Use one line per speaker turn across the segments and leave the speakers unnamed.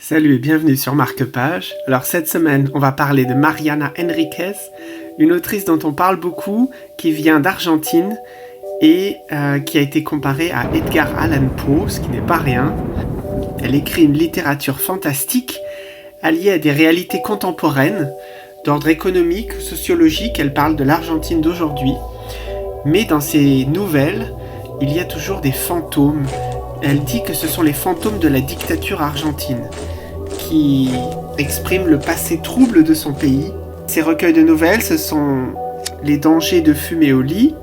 Salut et bienvenue sur Marque-Page. Alors cette semaine, on va parler de Mariana Enríquez, une autrice dont on parle beaucoup, qui vient d'Argentine et qui a été comparée à Edgar Allan Poe, ce qui n'est pas rien. Elle écrit une littérature fantastique, alliée à des réalités contemporaines, d'ordre économique, sociologique. Elle parle de l'Argentine d'aujourd'hui. Mais dans ses nouvelles, il y a toujours des fantômes. Elle dit que ce sont les fantômes de la dictature argentine qui expriment le passé trouble de son pays. Ses recueils de nouvelles, ce sont Les dangers de fumer au lit,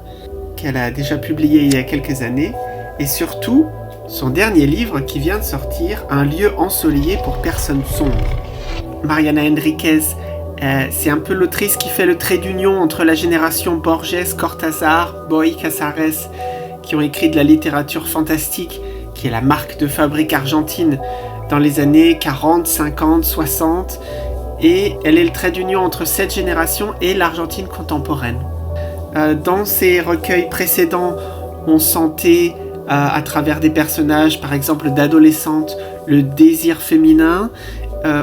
qu'elle a déjà publié il y a quelques années, et surtout son dernier livre qui vient de sortir, Un lieu ensoleillé pour personnes sombres. Mariana Enríquez, c'est un peu l'autrice qui fait le trait d'union entre la génération Borges, Cortázar, Bioy Casares, qui ont écrit de la littérature fantastique, qui est la marque de fabrique argentine dans les années 40, 50, 60, et elle est le trait d'union entre cette génération et l'Argentine contemporaine. Dans ses recueils précédents, on sentait à travers des personnages, par exemple d'adolescentes, le désir féminin.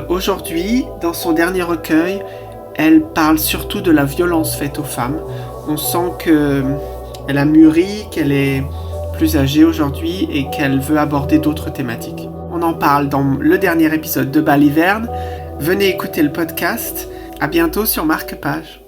Aujourd'hui, dans son dernier recueil, elle parle surtout de la violence faite aux femmes. On sent qu'elle a mûri, qu'elle est plus âgée aujourd'hui et qu'elle veut aborder d'autres thématiques. On en parle dans le dernier épisode de Baliverne. Venez écouter le podcast. À bientôt sur Marque-Page.